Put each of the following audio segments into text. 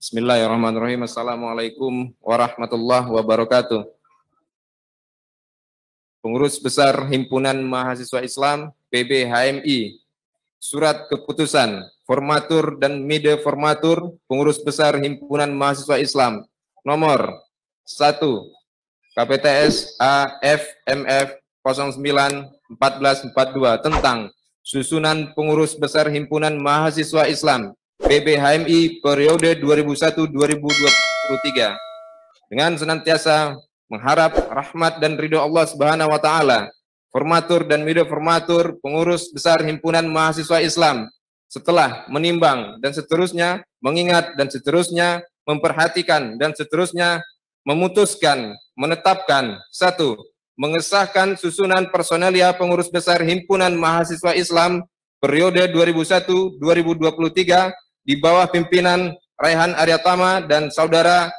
Bismillahirrahmanirrahim. Assalamualaikum warahmatullahi wabarakatuh. Pengurus Besar Himpunan Mahasiswa Islam PBHMI, Surat Keputusan Formatur dan Mide Formatur Pengurus Besar Himpunan Mahasiswa Islam nomor 1 KPTS AFMF 09/1442 tentang susunan Pengurus Besar Himpunan Mahasiswa Islam PBHMI periode 2001-2023 dengan senantiasa mengharap rahmat dan ridho Allah Subhanahu wa taala. Formatur dan mide formatur Pengurus Besar Himpunan Mahasiswa Islam setelah menimbang dan seterusnya mengingat dan seterusnya memperhatikan dan seterusnya memutuskan menetapkan 1. Mengesahkan susunan personelia Pengurus Besar Himpunan Mahasiswa Islam periode 2001-2023 di bawah pimpinan Raihan Aryatama dan Saudara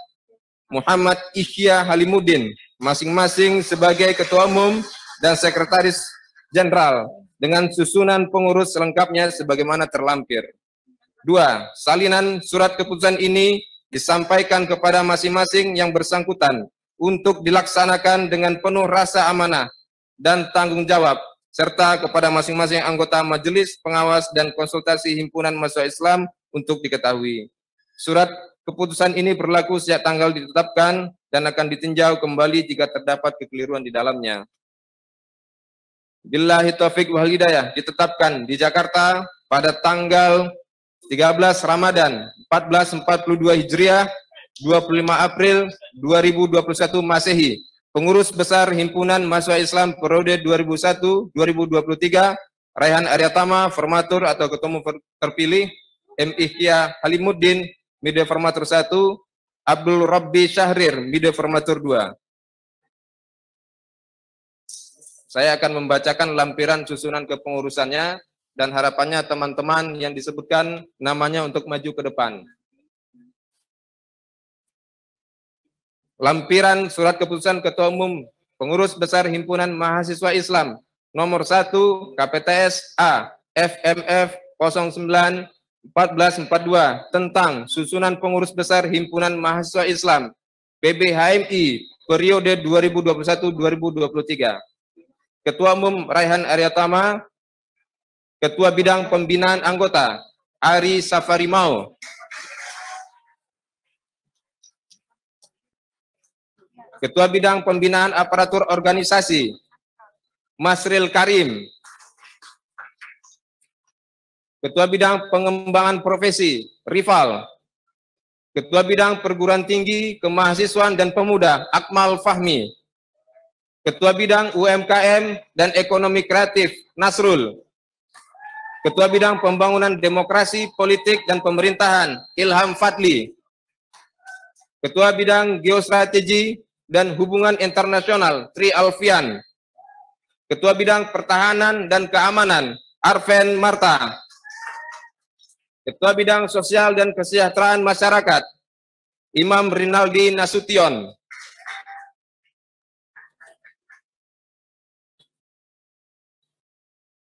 Muhammad Ihya Halimuddin, masing-masing sebagai Ketua Umum dan Sekretaris Jenderal, dengan susunan pengurus selengkapnya sebagaimana terlampir. 2. Salinan surat keputusan ini disampaikan kepada masing-masing yang bersangkutan untuk dilaksanakan dengan penuh rasa amanah dan tanggung jawab, serta kepada masing-masing anggota Majelis Pengawas dan Konsultasi Himpunan Mahasiswa Islam untuk diketahui. Surat keputusan ini berlaku sejak tanggal ditetapkan dan akan ditinjau kembali jika terdapat kekeliruan di dalamnya. Billahi taufiq wal hidayah, ditetapkan di Jakarta pada tanggal 13 Ramadan 1442 Hijriah, 25 April 2021 Masehi. Pengurus Besar Himpunan Mahasiswa Islam periode 2001-2023, Raihan Aryatama, Formatur atau Ketua Umum terpilih, M. Ihya Halimuddin, Mide Formatur 1, Abdul Rabbi Syahrir, Mide Formatur 2. Saya akan membacakan lampiran susunan kepengurusannya dan harapannya teman-teman yang disebutkan namanya untuk maju ke depan. Lampiran surat keputusan Ketua Umum Pengurus Besar Himpunan Mahasiswa Islam nomor 1 KPTS A FMF 09/1442 tentang susunan Pengurus Besar Himpunan Mahasiswa Islam PBHMI periode 2021-2023. Ketua Umum Raihan Aryatama, Ketua Bidang Pembinaan Anggota Ari Safarimau, Ketua Bidang Pembinaan Aparatur Organisasi Masril Karim, Ketua Bidang Pengembangan Profesi Rival, Ketua Bidang Perguruan Tinggi Kemahasiswaan dan Pemuda Akmal Fahmi, Ketua Bidang UMKM dan Ekonomi Kreatif Nasrul, Ketua Bidang Pembangunan Demokrasi, Politik dan Pemerintahan Ilham Fadli, Ketua Bidang Geostrategi dan Hubungan Internasional Tri Alfian, Ketua Bidang Pertahanan dan Keamanan Arven Marta, Ketua Bidang Sosial dan Kesejahteraan Masyarakat Imam Rinaldi Nasution,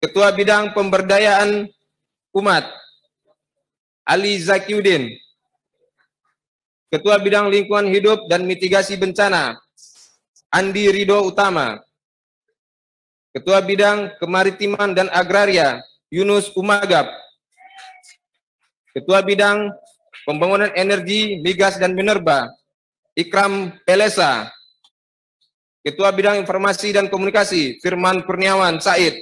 Ketua Bidang Pemberdayaan Umat Ali Zakiuddin, Ketua Bidang Lingkungan Hidup dan Mitigasi Bencana Andi Ridho Utama, Ketua Bidang Kemaritiman dan Agraria Yunus Umagap, Ketua Bidang Pembangunan Energi, Migas dan Minerba Ikram Pelesa, Ketua Bidang Informasi dan Komunikasi Firman Kurniawan Said,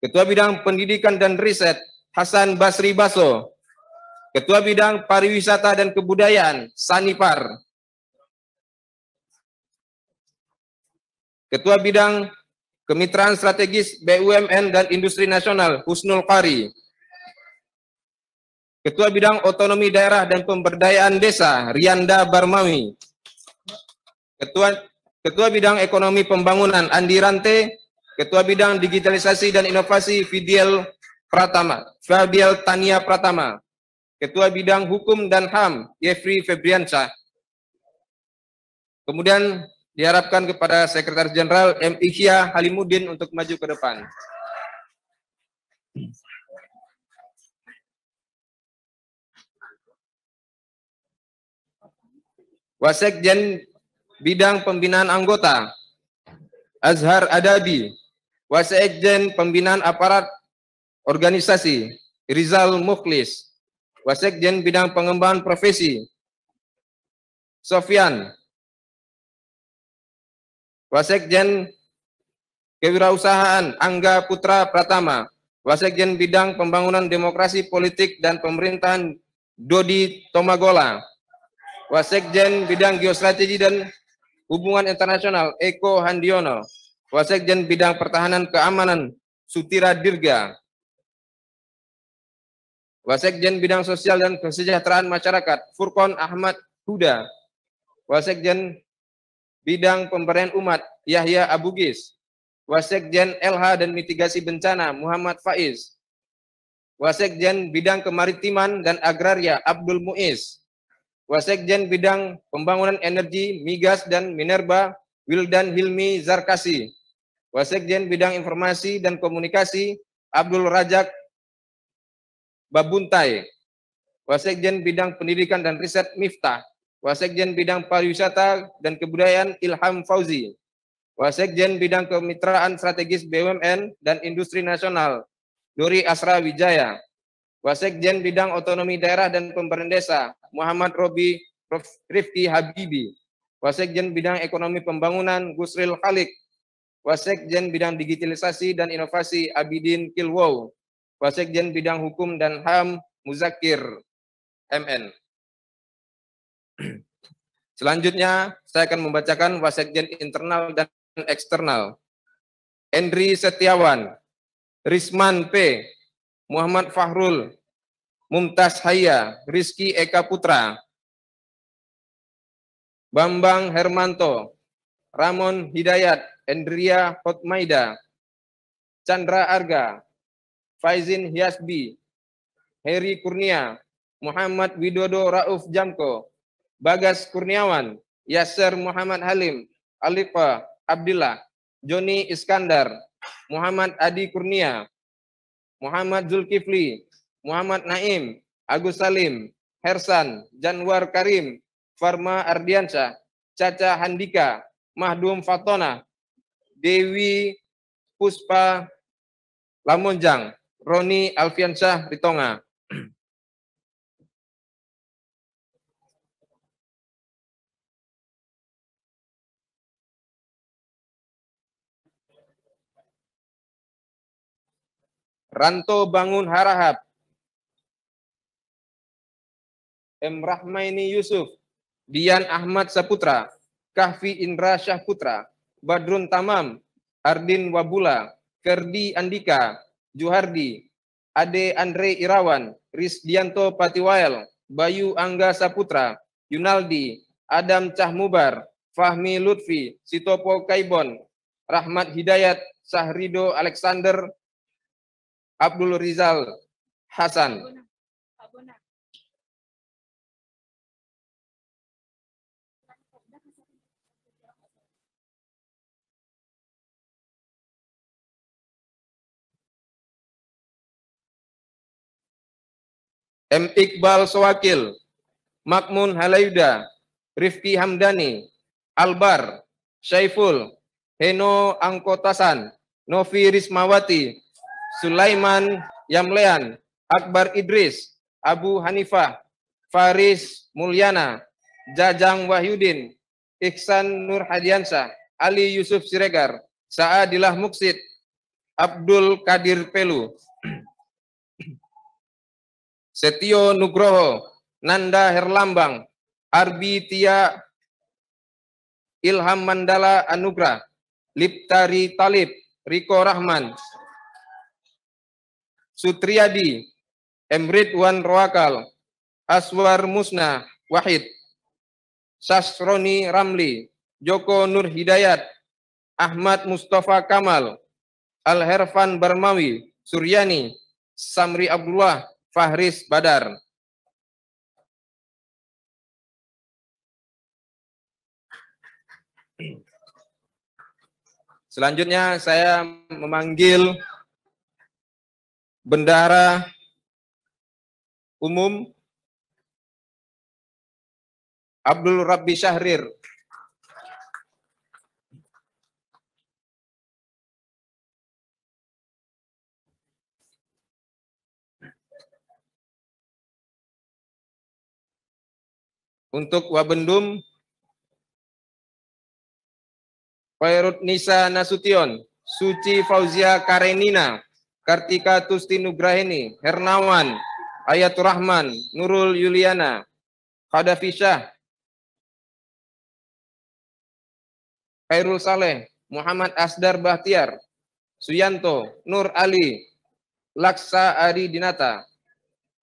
Ketua Bidang Pendidikan dan Riset Hasan Basri Baso, Ketua Bidang Pariwisata dan Kebudayaan Sanipar, Ketua Bidang Kemitraan Strategis BUMN dan Industri Nasional Husnul Qari, Ketua Bidang Otonomi Daerah dan Pemberdayaan Desa Rianda Barmawi, Ketua Bidang Ekonomi Pembangunan Andi Rante, Ketua Bidang Digitalisasi dan Inovasi Fadiel Tania Pratama, Ketua Bidang Hukum dan HAM Yefri Febriansyah. Kemudian diharapkan kepada Sekretaris Jenderal M. Ihya Halimuddin untuk maju ke depan. Wasekjen Bidang Pembinaan Anggota Azhar Adabi. Wasekjen Pembinaan Aparat Organisasi Rizal Mukhlis. Wasekjen Bidang Pengembangan Profesi Sofyan. Wasekjen Kewirausahaan Angga Putra Pratama. Wasekjen Bidang Pembangunan Demokrasi Politik dan Pemerintahan Dodi Tomagola. Wasekjen Bidang Geostrategi dan Hubungan Internasional Eko Handiono. Wasekjen Bidang Pertahanan Keamanan Sutira Dirga. Wasekjen Bidang Sosial dan Kesejahteraan Masyarakat Furqon Ahmad Huda. Wasekjen Bidang Pemberdayaan Umat Yahya Abugis. Wasekjen LH dan Mitigasi Bencana Muhammad Faiz. Wasekjen Bidang Kemaritiman dan Agraria Abdul Muiz. Wasekjen Bidang Pembangunan Energi, Migas dan Minerba Wildan Hilmi Zarkasi. Wasekjen Bidang Informasi dan Komunikasi Abdul Rajak Babuntai. Wasekjen Bidang Pendidikan dan Riset Miftah. Wasekjen Bidang Pariwisata dan Kebudayaan Ilham Fauzi. Wasekjen Bidang Kemitraan Strategis BUMN dan Industri Nasional Dori Asra Wijaya. Wasekjen Bidang Otonomi Daerah dan Pemberdayaan Desa Muhammad Robi Rifki Habibi. Wasekjen Bidang Ekonomi Pembangunan Gusril Khalik. Wasekjen Bidang Digitalisasi dan Inovasi Abidin Kilwow. Wasekjen Bidang Hukum dan HAM Muzakir MN. Selanjutnya saya akan membacakan Wasekjen Internal dan Eksternal. Endri Setiawan, Risman P, Muhammad Fahrul, Mumtaz Haya, Rizky Eka Putra, Bambang Hermanto, Ramon Hidayat, Endria Hotmaida, Chandra Arga, Faizin Hiasbi, Heri Kurnia, Muhammad Widodo Rauf Jamko, Bagas Kurniawan, Yasser Muhammad Halim, Alifa Abdillah, Joni Iskandar, Muhammad Adi Kurnia, Muhammad Zulkifli, Muhammad Naim, Agus Salim, Hersan, Janwar Karim, Farma Ardiansyah, Caca Handika, Mahdum Fatona, Dewi Puspa Lamonjang, Roni Alfiansyah Ritonga. Ranto Bangun Harahap, M. Rahmaini Yusuf, Dian Ahmad Saputra, Kahfi Indra Syahputra, Badrun Tamam, Ardin Wabula, Ferdi Andika, Juhardi, Ade Andre Irawan, Risdianto Patiwael, Bayu Angga Saputra, Yunaldi, Adam Cahmubar, Fahmi Lutfi, Sitopo Kaibon, Rahmat Hidayat, Sahrido Alexander, Abdul Rizal Hasan. M. Iqbal Sowakil, Makmun Halayuda, Rifki Hamdani, Albar, Syaiful, Heno Angkotasan, Novi Rismawati, Sulaiman Yamlean, Akbar Idris, Abu Hanifah, Faris Mulyana, Jajang Wahyudin, Ihsan Nur Hadiansyah, Ali Yusuf Siregar, Saadilah Muksid, Abdul Kadir Pelu, Setio Nugroho, Nanda Herlambang, Arbi Tia, Ilham Mandala Anugrah, Liptari Talib, Riko Rahman, Sutriyadi, Emrit Wan Roakal, Aswar Musna Wahid, Sasroni Ramli, Joko Nur Hidayat, Ahmad Mustafa Kamal, Al-Herfan Barmawi, Suryani, Samri Abdullah, Fahris Badar. Selanjutnya saya memanggil Bendahara Umum Abdul Rabbi Syahrir. Untuk Wabendum, Khairut Nisa Nasution, Suci Fauzia Karenina, Kartika Tusti Nugrahini, Hernawan, Ayatur Rahman, Nurul Yuliana, Khadafi Syah, Khairul Saleh, Muhammad Asdar Bahtiar, Suyanto, Nur Ali, Laksa Ari Dinata,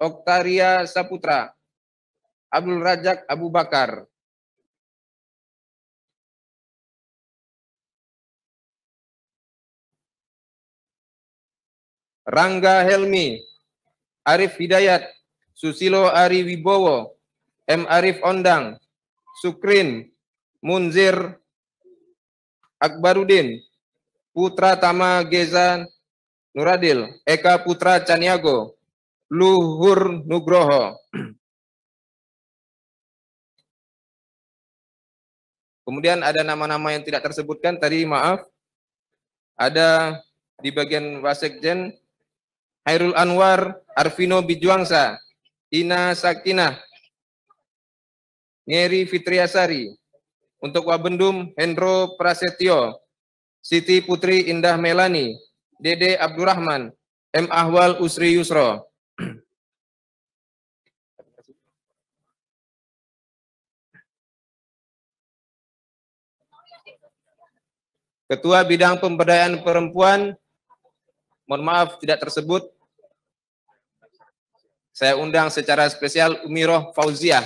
Oktaria Saputra, Abdul Rajak Abu Bakar. Rangga Helmi, Arif Hidayat, Susilo Ari Wibowo, M. Arif Ondang, Sukrin, Munzir Akbarudin, Putra Tama Geza Nuradil, Eka Putra Caniago, Luhur Nugroho. Kemudian ada nama-nama yang tidak tersebutkan tadi, maaf. Ada di bagian Wasekjen, Hairul Anwar, Arvino Bijuangsa, Ina Sakinah, Ngeri Fitriasari. Untuk Wabendum, Hendro Prasetyo, Siti Putri Indah Melani, Dede Abdurrahman, M. Ahwal Usri Yusro. Ketua Bidang Pemberdayaan Perempuan, mohon maaf tidak tersebut. Saya undang secara spesial Umiroh Fauziah.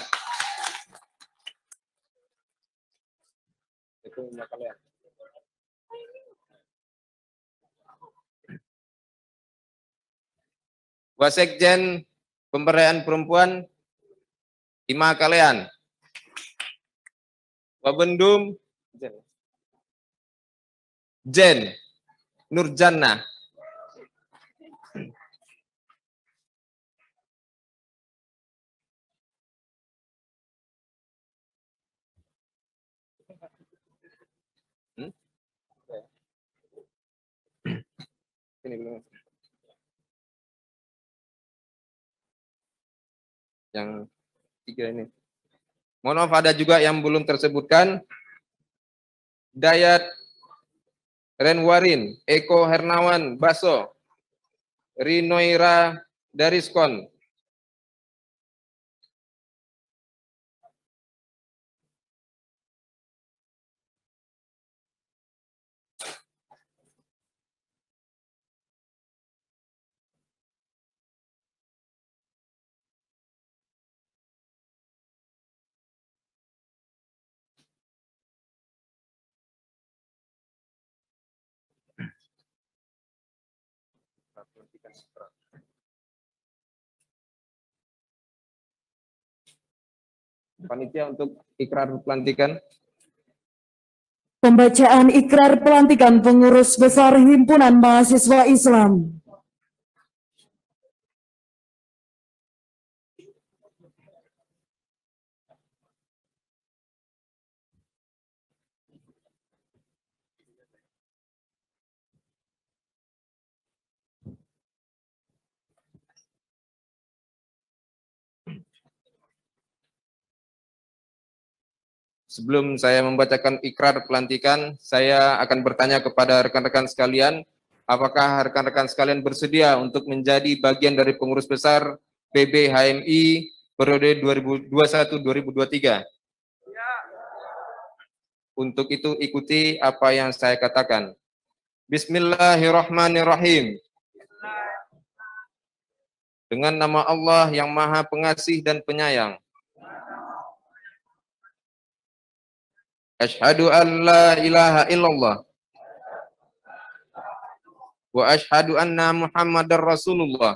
Wasekjen Pemberdayaan Perempuan, Ima Kalean. Wabendum, Jen Nurjana. Ini belum. Yang tiga ini. Mohon maaf, ada juga yang belum tersebutkan. Dayat Renwarin, Eko Hernawan Baso, Rinoira Dariskon. Panitia untuk ikrar pelantikan. Pembacaan ikrar pelantikan pengurus besar Himpunan Mahasiswa Islam. Sebelum saya membacakan ikrar pelantikan, saya akan bertanya kepada rekan-rekan sekalian, apakah rekan-rekan sekalian bersedia untuk menjadi bagian dari pengurus besar PB HMI periode 2021-2023? Untuk itu ikuti apa yang saya katakan. Bismillahirrahmanirrahim. Dengan nama Allah yang Maha Pengasih dan Penyayang. Asyhadu an la ilaha illallah wa asyhadu anna Muhammadar Rasulullah.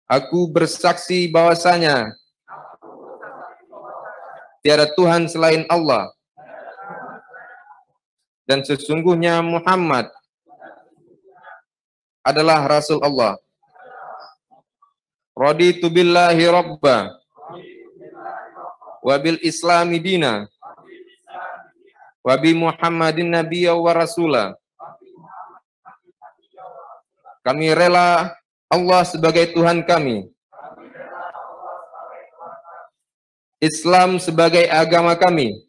Aku bersaksi bahwasanya tiada Tuhan selain Allah dan sesungguhnya Muhammad adalah Rasul Allah. Raditu billahi rabba wa bil islami dina, wa bi Muhammadin nabiyya wa rasula. Kami rela Allah sebagai Tuhan kami, Islam sebagai agama kami,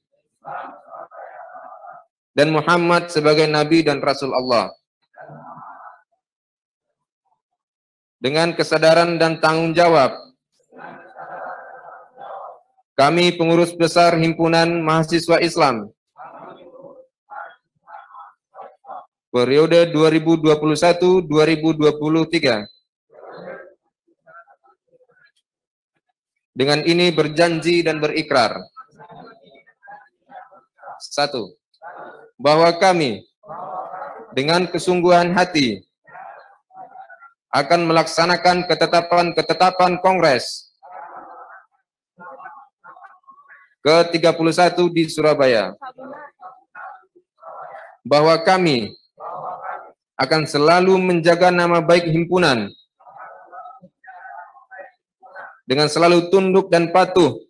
dan Muhammad sebagai Nabi dan Rasul Allah. Dengan kesadaran dan tanggung jawab, kami pengurus besar Himpunan Mahasiswa Islam periode 2021-2023. Dengan ini berjanji dan berikrar. 1. Bahwa kami dengan kesungguhan hati akan melaksanakan ketetapan Kongres ke-31 di Surabaya. Bahwa kami akan selalu menjaga nama baik himpunan dengan selalu tunduk dan patuh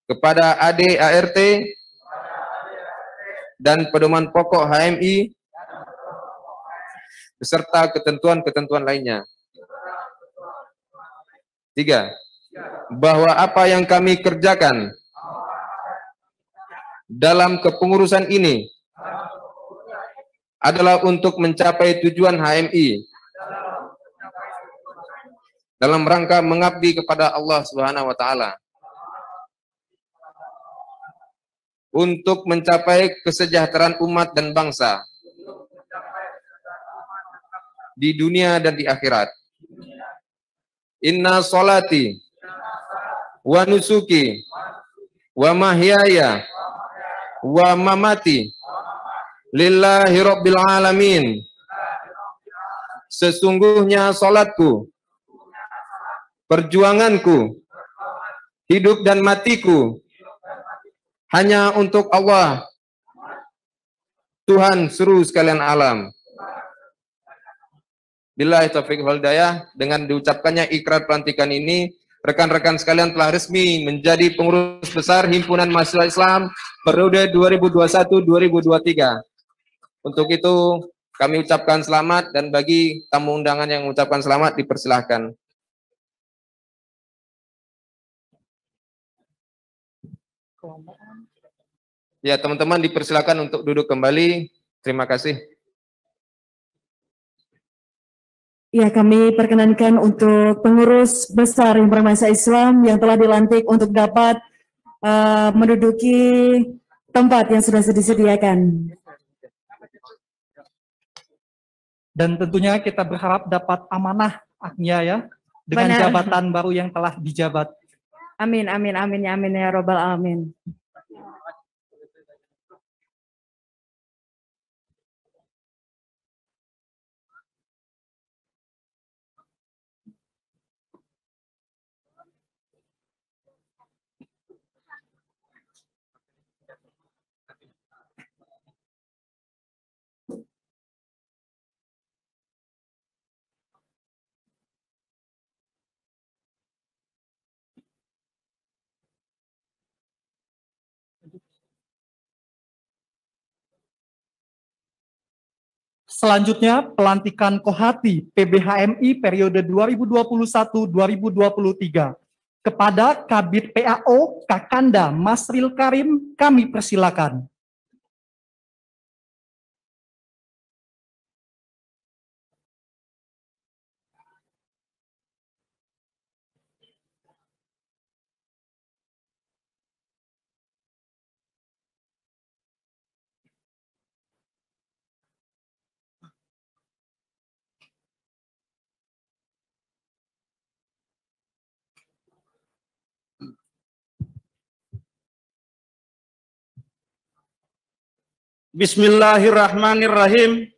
kepada AD/ART dan pedoman pokok HMI beserta ketentuan-ketentuan lainnya. 3. Bahwa apa yang kami kerjakan dalam kepengurusan ini adalah untuk mencapai tujuan HMI dalam rangka mengabdi kepada Allah Subhanahu wa taala, untuk mencapai kesejahteraan umat dan bangsa di dunia dan di akhirat. Inna sholati wa nusuki wa mahyaya wa mamati lillahi rabbil alamin. Sesungguhnya salatku, perjuanganku, hidup dan matiku hanya untuk Allah, Tuhan seluruh sekalian alam. Billahi taufiq wal hidayah. Dengan diucapkannya ikrar pelantikan ini, rekan-rekan sekalian telah resmi menjadi pengurus besar Himpunan Mahasiswa Islam periode 2021-2023. Untuk itu kami ucapkan selamat, dan bagi tamu undangan yang mengucapkan selamat dipersilahkan. Ya, teman-teman dipersilakan untuk duduk kembali. Terima kasih. Ya, kami perkenankan untuk pengurus besar Himpunan Mahasiswa Islam yang telah dilantik untuk dapat menduduki tempat yang sudah disediakan. Dan tentunya kita berharap dapat amanah Agnia ya, dengan Benar. jabatan baru yang telah dijabat. Amin, amin, amin, amin ya robbal alamin. Selanjutnya, pelantikan Kohati PBHMI periode 2021-2023. Kepada Kabid PAO Kakanda Masril Karim, kami persilakan. Bismillahirrahmanirrahim.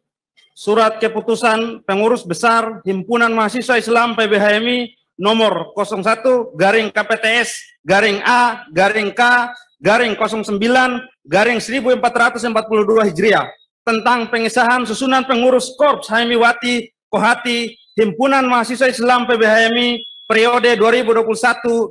Surat keputusan pengurus besar Himpunan Mahasiswa Islam PBHMI nomor 01-KPTS-A-K-09-1442 Hijriah tentang pengesahan susunan pengurus Korps HMI Wati Kohati Himpunan Mahasiswa Islam PBHMI periode 2021-2023.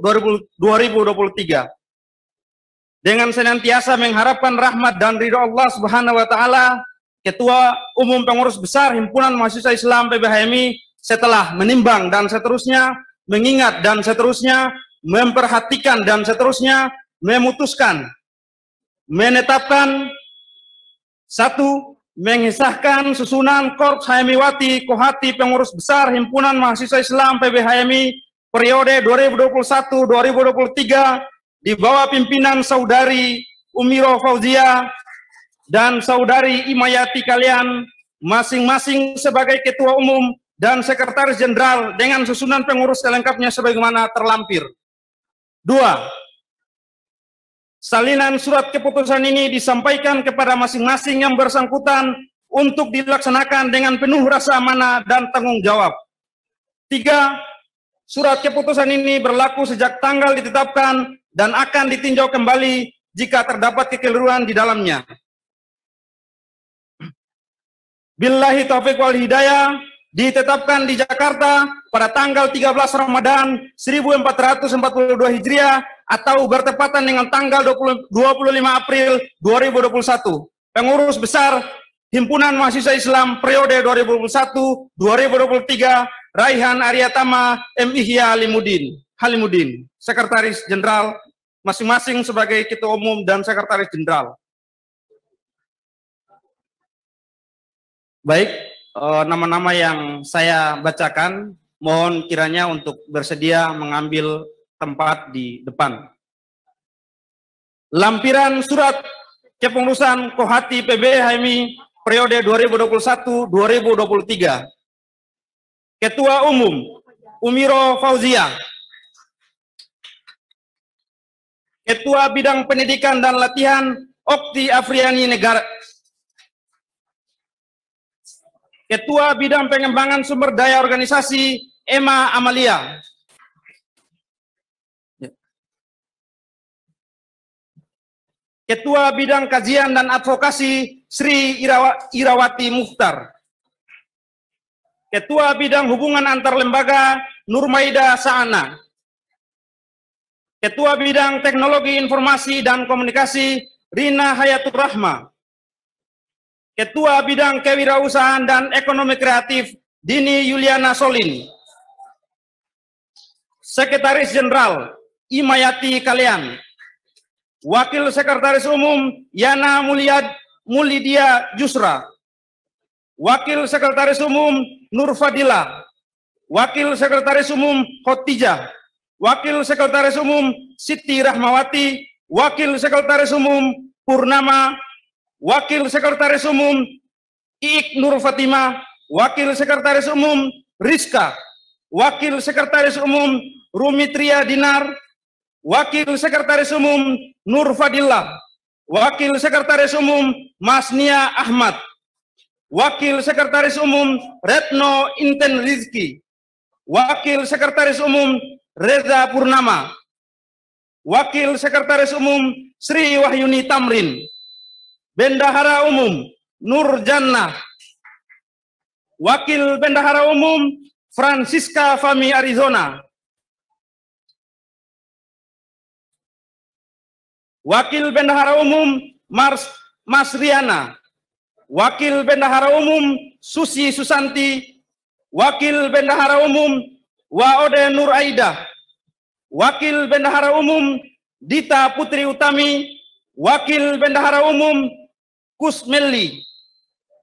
Dengan senantiasa mengharapkan rahmat dan ridho Allah Subhanahu wa taala, Ketua Umum Pengurus Besar Himpunan Mahasiswa Islam PBHMI setelah menimbang dan seterusnya, mengingat dan seterusnya, memperhatikan dan seterusnya, memutuskan, menetapkan, satu, mengesahkan susunan Korps HMIwati Kohati Pengurus Besar Himpunan Mahasiswa Islam PBHMI periode 2021-2023 di bawah pimpinan Saudari Umiro Fauzia dan Saudari Imayati kalian masing-masing sebagai Ketua Umum dan Sekretaris Jenderal dengan susunan pengurus selengkapnya sebagaimana terlampir. 2. Salinan surat keputusan ini disampaikan kepada masing-masing yang bersangkutan untuk dilaksanakan dengan penuh rasa amanah dan tanggung jawab. 3. Surat keputusan ini berlaku sejak tanggal ditetapkan dan akan ditinjau kembali jika terdapat kekeliruan di dalamnya. Billahi taufiq wal hidayah, ditetapkan di Jakarta pada tanggal 13 Ramadan 1442 Hijriah atau bertepatan dengan tanggal 25 April 2021. Pengurus Besar Himpunan Mahasiswa Islam periode 2021-2023, Raihan Aryatama M. Ihya Halimuddin, Sekretaris Jenderal, masing-masing sebagai Ketua Umum dan Sekretaris Jenderal. Baik, nama-nama yang saya bacakan, mohon kiranya untuk bersedia mengambil tempat di depan. Lampiran surat kepengurusan Kohati PBHMI periode 2021-2023. Ketua Umum Umiro Fauzia. Ketua Bidang Pendidikan dan Latihan Okti Afriani Negara. Ketua Bidang Pengembangan Sumber Daya Organisasi Emma Amalia. Ketua Bidang Kajian dan Advokasi Sri Irawati Mukhtar. Ketua Bidang Hubungan Antar Lembaga Nurmaida Saana. Ketua Bidang Teknologi Informasi dan Komunikasi Rina Hayatur Rahma. Ketua Bidang Kewirausahaan dan Ekonomi Kreatif Dini Yuliana Solin. Sekretaris Jenderal Imayati Kalian. Wakil Sekretaris Umum Yana Mulidia Jusra. Wakil Sekretaris Umum Nur Fadila. Wakil Sekretaris Umum Khotijah. Wakil Sekretaris Umum Siti Rahmawati. Wakil Sekretaris Umum Purnama. Wakil Sekretaris Umum Iik Nur Fatimah. Wakil Sekretaris Umum Rizka. Wakil Sekretaris Umum Rumitria Dinar. Wakil Sekretaris Umum Nur Fadillah. Wakil Sekretaris Umum Masnia Ahmad. Wakil Sekretaris Umum Retno Inten Rizki. Wakil Sekretaris Umum Reza Purnama. Wakil Sekretaris Umum Sri Wahyuni Tamrin. Bendahara Umum Nur Jannah. Wakil Bendahara Umum Francisca Fami Arizona. Wakil Bendahara Umum Mas Riana. Wakil Bendahara Umum Susi Susanti. Wakil Bendahara Umum Waode Nur Aida. Wakil Bendahara Umum Dita Putri Utami. Wakil Bendahara Umum Kusmeli.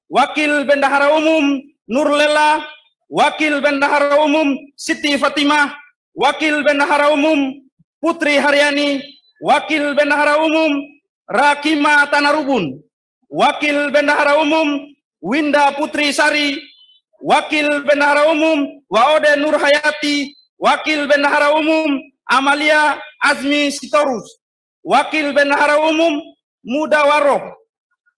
Wakil Bendahara Umum Nurlela. Wakil Bendahara Umum Siti Fatimah. Wakil Bendahara Umum Putri Haryani. Wakil Bendahara Umum Rakima Tanarubun. Wakil Bendahara Umum Winda Putri Sari. Wakil Bendahara Umum Waode Nur Hayati. Wakil Bendahara Umum Amalia Azmi Sitorus. Wakil Bendahara Umum Muda Waroh.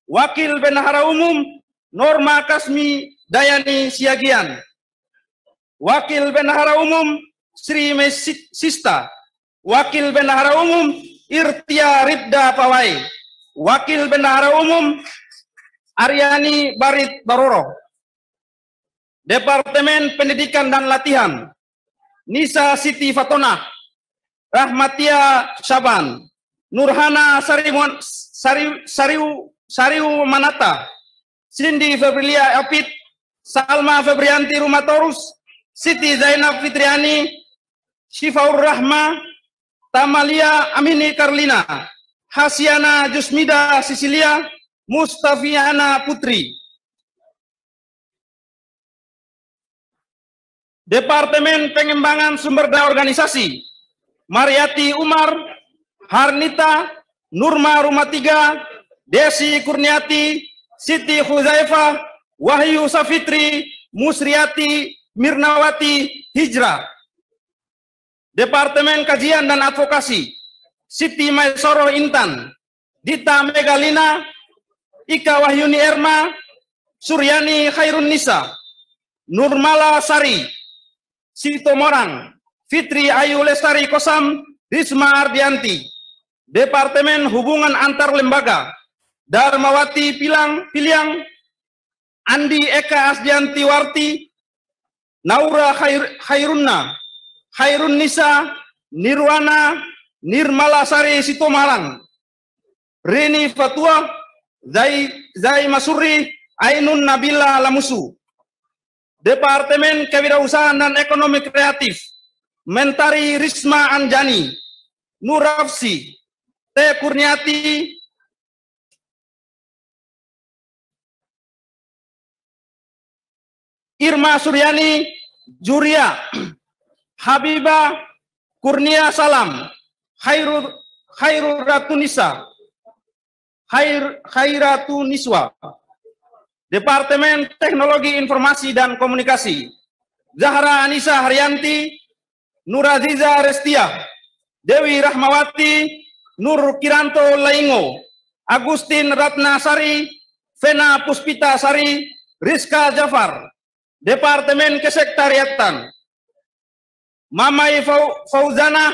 Wakil Bendahara Umum Norma Kasmi Dayani Siagian. Wakil Bendahara Umum Sri Mesista. Wakil Bendahara Umum Irtia Ribda Pawai. Wakil Bendahara Umum Aryani Barit Baroro. Departemen Pendidikan dan Latihan. Nisa Siti Fatona, Rahmatia Syaban, Nurhana Sariu Manata, Cindy Febrilia Apit, Salma Febrianti Rumatorus, Siti Zainab Fitriani, Syifaur Rahma, Tamalia Amini Karlina, Hasiana Jusmida Sisilia, Mustafiana Putri. Departemen Pengembangan Sumber Daya Organisasi, Mariati Umar, Harnita, Nurma Rumatiga, Desi Kurniati, Siti Huzaifah, Wahyu Safitri, Musriati, Mirnawati, Hijrah. Departemen Kajian dan Advokasi, Siti Maisoro Intan, Dita Megalina, Ika Wahyuni Erma, Suryani Khairun Nisa, Nurmala Sari, Sito Morang, Fitri Ayu Lestari Kosam, Risma Ardianti. Departemen Hubungan Antar Lembaga, Darmawati Piliang, Andi Eka Asdianti Warti, Naura Khairunna, Khairun Nisa, Nirwana, Nirmala Sari Sitomarang, Rini Fatua, Zai Masuri, Ainun Nabila Lamusu. Departemen Kewirausahaan dan Ekonomi Kreatif, Mentari Risma Anjani, Nurafsi, T. Kurniati, Irma Suryani, Juria, Habibah Kurnia Salam, Khairatu Niswa. Departemen Teknologi Informasi dan Komunikasi, Zahra Anissa Haryanti, Nuraziza Restia, Dewi Rahmawati, Nur Kiranto Laingo, Agustin Ratnasari, Vena Puspita Sari, Rizka Jafar. Departemen Kesekretariatan, Mamai Fauzana,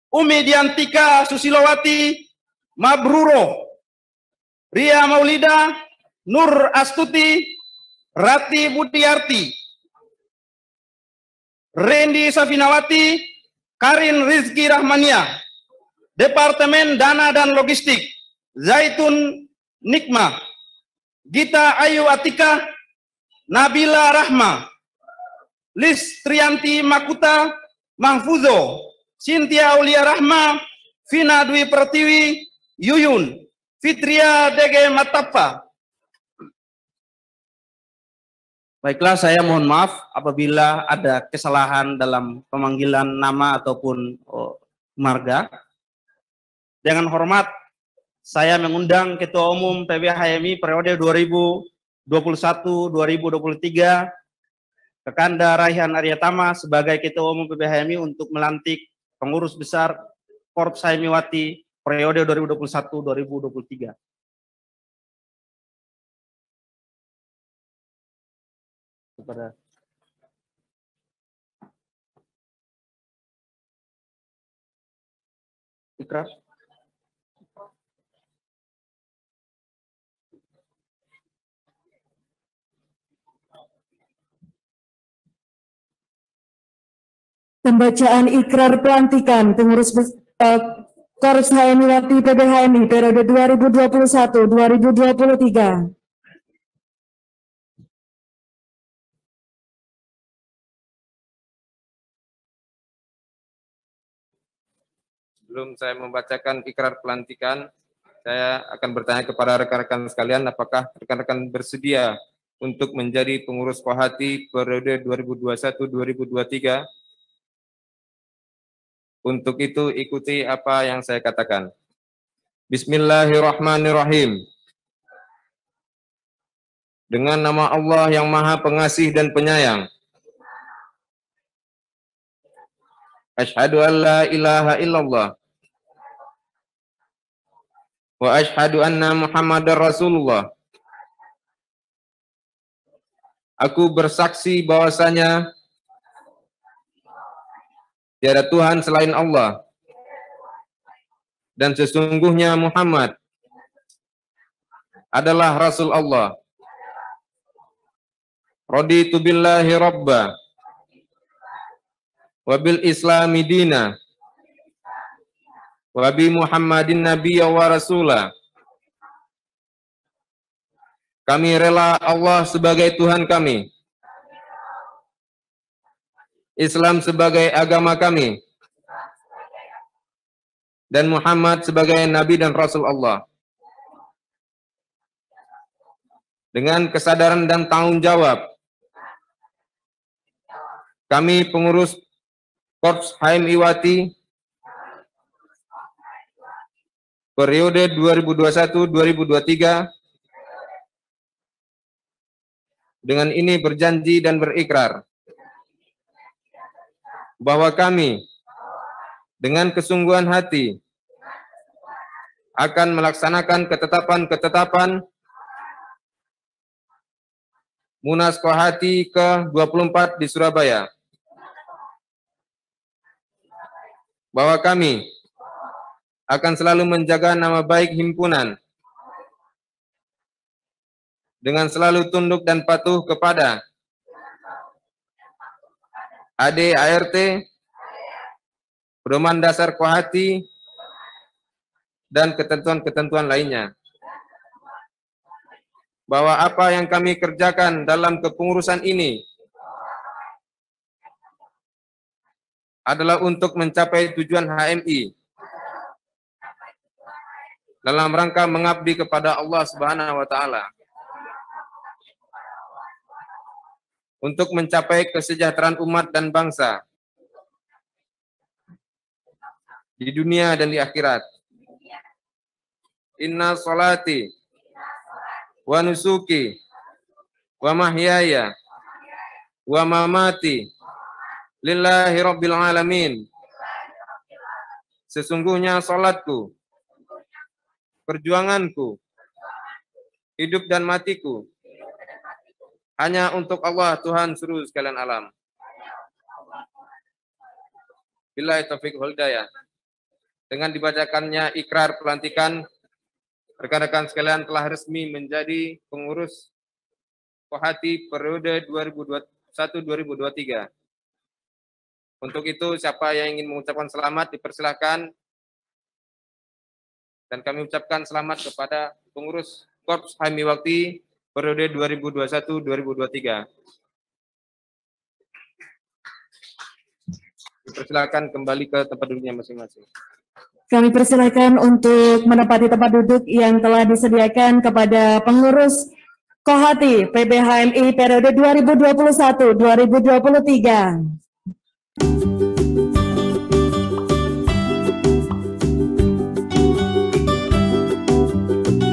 Umi Diantika Susilowati, Mabruro, Ria Maulida, Nur Astuti, Rati Budiarti, Rendi Safinawati, Karin Rizki Rahmania. Departemen Dana dan Logistik, Zaitun Nikma, Gita Ayu Atika, Nabila Rahma, Lis Trianti Makuta Mahfuzo, Cynthia Aulia Rahma, Vina Dwi Pertiwi, Yuyun, Fitria Dege Matapa. Baiklah, saya mohon maaf apabila ada kesalahan dalam pemanggilan nama ataupun marga. Dengan hormat, saya mengundang Ketua Umum PBHMI periode 2021-2023, Kakanda Raihan Aryatama sebagai Ketua Umum PBHMI untuk melantik pengurus besar Korps Haimiwati periode 2021-2023. Kepada Ikrar. Pembacaan ikrar pelantikan pengurus Korps Haimiwati PBHMI periode 2021-2023. Sebelum saya membacakan ikrar pelantikan, saya akan bertanya kepada rekan-rekan sekalian, apakah rekan-rekan bersedia untuk menjadi pengurus Kohati periode 2021-2023? Untuk itu, ikuti apa yang saya katakan. Bismillahirrahmanirrahim. Dengan nama Allah yang Maha Pengasih dan Penyayang. Asyhadu an la ilaha illallah. Wa asyhadu anna Muhammadar Rasulullah. Aku bersaksi bahwasanya tiada Tuhan selain Allah, dan sesungguhnya Muhammad adalah Rasul Allah. Raditu billahi rabba wa bil islami dina wa bi Muhammadin nabiyya wa rasula. Kami rela Allah sebagai Tuhan kami, Islam sebagai agama kami, dan Muhammad sebagai Nabi dan Rasul Allah. Dengan kesadaran dan tanggung jawab, kami pengurus Korps HMI Wati periode 2021-2023 dengan ini berjanji dan berikrar bahwa kami dengan kesungguhan hati akan melaksanakan ketetapan-ketetapan Munas Kohati ke-24 di Surabaya, bahwa kami akan selalu menjaga nama baik himpunan dengan selalu tunduk dan patuh kepada AD/ART, pedoman dasar Kohati, dan ketentuan-ketentuan lainnya. Bahwa apa yang kami kerjakan dalam kepengurusan ini adalah untuk mencapai tujuan HMI dalam rangka mengabdi kepada Allah Subhanahu wa Ta'ala, untuk mencapai kesejahteraan umat dan bangsa di dunia dan di akhirat. Inna salati wa nusuki wa mahyaya wa mamati lillahi rabbil alamin. Sesungguhnya salatku, perjuanganku, hidup dan matiku hanya untuk Allah, Tuhan seluruh sekalian alam. Billahi taufiq wal hidayah. Dengan dibacakannya ikrar pelantikan, rekan-rekan sekalian telah resmi menjadi pengurus Kohati periode 2021-2023. Untuk itu, siapa yang ingin mengucapkan selamat dipersilahkan. Dan kami ucapkan selamat kepada pengurus Korps HMI Wati periode 2021-2023. Dipersilakan kembali ke tempat duduknya masing-masing. Kami persilakan untuk menempati tempat duduk yang telah disediakan kepada pengurus Kohati PBHMI periode 2021-2023.